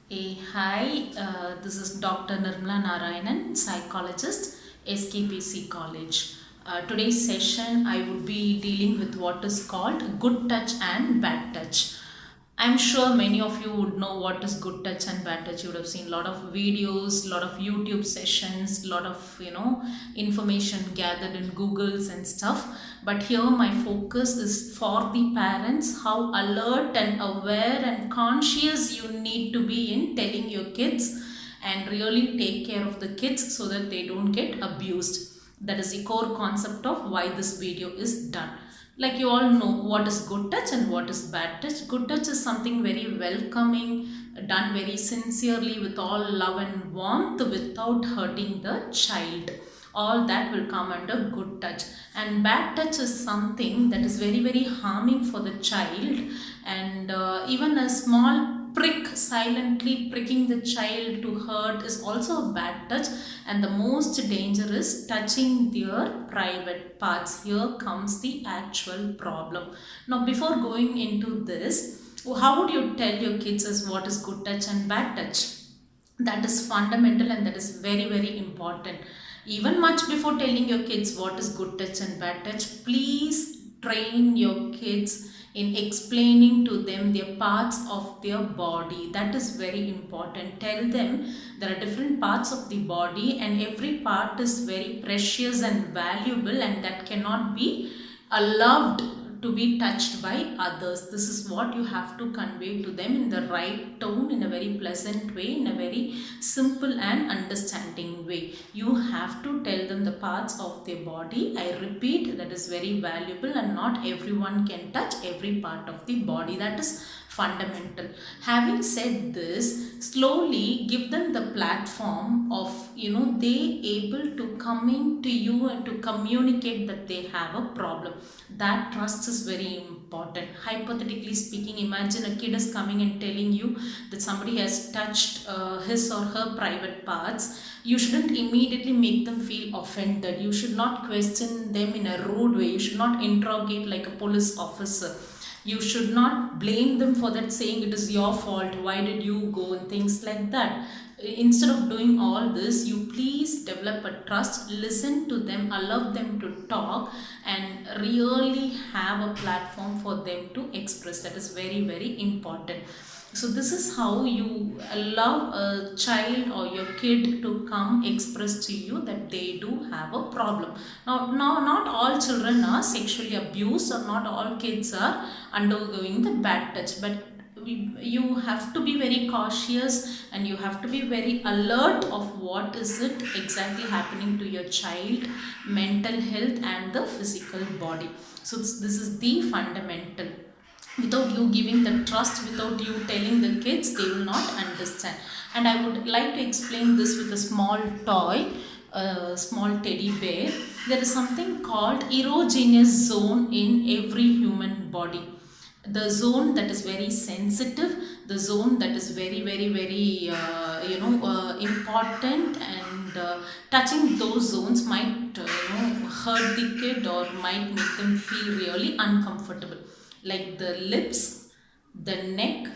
Hi, this is Dr. Nirmala Narayanan, psychologist, SKPC College. Today's session, I would be dealing with what is called good touch and bad touch. I'm sure many of you would know what is good touch and bad touch. You would have seen a lot of videos, a lot of YouTube sessions, a lot of information gathered in Googles and stuff. But here my focus is for the parents, how alert and aware and conscious you need to be in telling your kids and really take care of the kids so that they don't get abused. That is the core concept of why this video is done. Like you all know what is good touch and what is bad touch. Good touch is something very welcoming, done very sincerely with all love and warmth without hurting the child. All that will come under good touch. And bad touch is something that is very harming for the child, and even a small prick, silently pricking the child to hurt, is also a bad touch. And the most danger is touching their private parts. Here comes the actual problem. Now before going into this, how would you tell your kids as what is good touch and bad touch? That is fundamental and that is very important. Even much before telling your kids what is good touch and bad touch, please train your kids in explaining to them their parts of their body. That is very important. Tell them there are different parts of the body and every part is very precious and valuable, and that cannot be allowed to be touched by others. This is what you have to convey to them in the right tone, in a very pleasant way, in a very simple and understanding way. You have to tell them the parts of their body. I repeat, that is very valuable, and not everyone can touch every part of the body. That is fundamental. Having said this, slowly give them the platform of they able to coming to you and to communicate that they have a problem. That trust is very important. Hypothetically speaking, imagine a kid is coming and telling you that somebody has touched his or her private parts. You shouldn't immediately make them feel offended. You should not question them in a rude way. You should not interrogate like a police officer. You should not blame them for that, saying it is your fault, why did you go, and things like that. Instead of doing all this, you please develop a trust, listen to them, allow them to talk, and really have a platform for them to express. That is very important. So this is how you allow a child or your kid to come express to you that they do have a problem. Now not all children are sexually abused, or not all kids are undergoing the bad touch, but you have to be very cautious and you have to be very alert of what is it exactly happening to your child mental health and the physical body. So this is the fundamental. Without you giving the trust, without you telling the kids, they will not understand. And I would like to explain this with a small toy, a small teddy bear. There is something called erogenous zone in every human body. The zone that is very sensitive, the zone that is very important, and touching those zones might hurt the kid or might make them feel really uncomfortable, like the lips, the neck,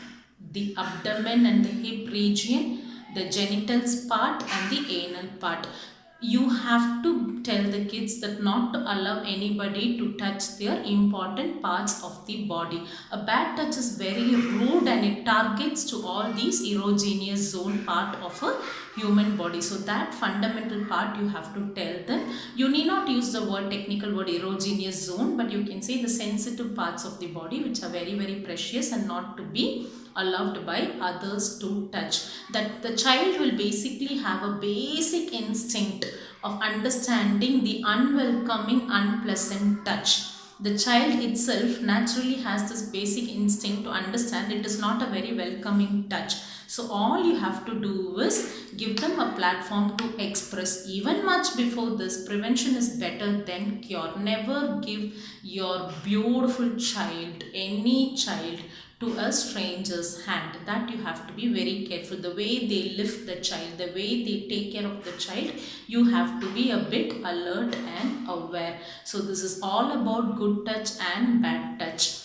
the abdomen and the hip region, the genitals part and the anal part. You have to tell the kids that not to allow anybody to touch their important parts of the body. A bad touch is very rude and it targets to all these erogenous zone part of a human body. So that fundamental part you have to tell them. You need not use the word technical word erogenous zone, but you can say the sensitive parts of the body which are very precious and not to be allowed by others to touch. That the child will basically have a basic instinct of understanding the unwelcoming, unpleasant touch. The child itself naturally has this basic instinct to understand it is not a very welcoming touch. So all you have to do is give them a platform to express. Even much before this, prevention is better than cure. Never give your beautiful child, any child, to a stranger's hand. That you have to be very careful. The way they lift the child, the way they take care of the child, you have to be a bit alert and aware. So this is all about good touch and bad touch.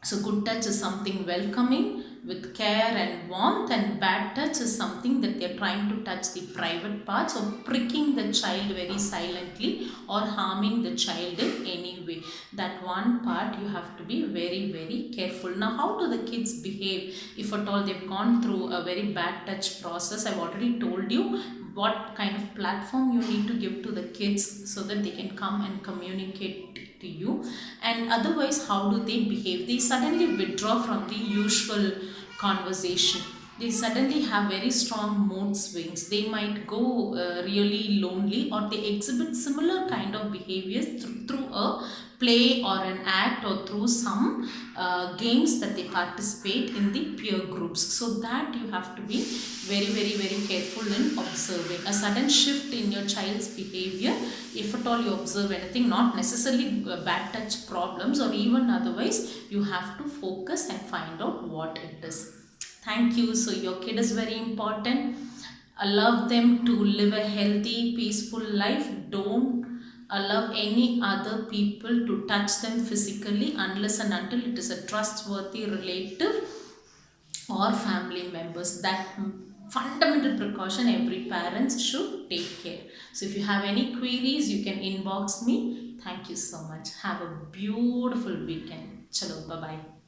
So good touch is something welcoming, with care and warmth, and bad touch is something that they're trying to touch the private parts or pricking the child very silently or harming the child in any way. That one part you have to be very, very careful. Now, how do the kids behave if at all they've gone through a very bad touch process? I've already told you what kind of platform you need to give to the kids so that they can come and communicate to you. And otherwise, how do they behave? They suddenly withdraw from the usual conversation. They suddenly have very strong mood swings. They might go really lonely, or they exhibit similar kind of behaviors through a play or an act, or through some games that they participate in the peer groups. So that you have to be very, very, very careful in observing. A sudden shift in your child's behavior, if at all you observe anything, not necessarily bad touch problems or even otherwise, you have to focus and find out what it is. Thank you. So your kid is very important. Allow them to live a healthy, peaceful life. Don't allow any other people to touch them physically unless and until it is a trustworthy relative or family members. That fundamental precaution every parent should take care. So if you have any queries, you can inbox me. Thank you so much. Have a beautiful weekend. Chalo, bye bye.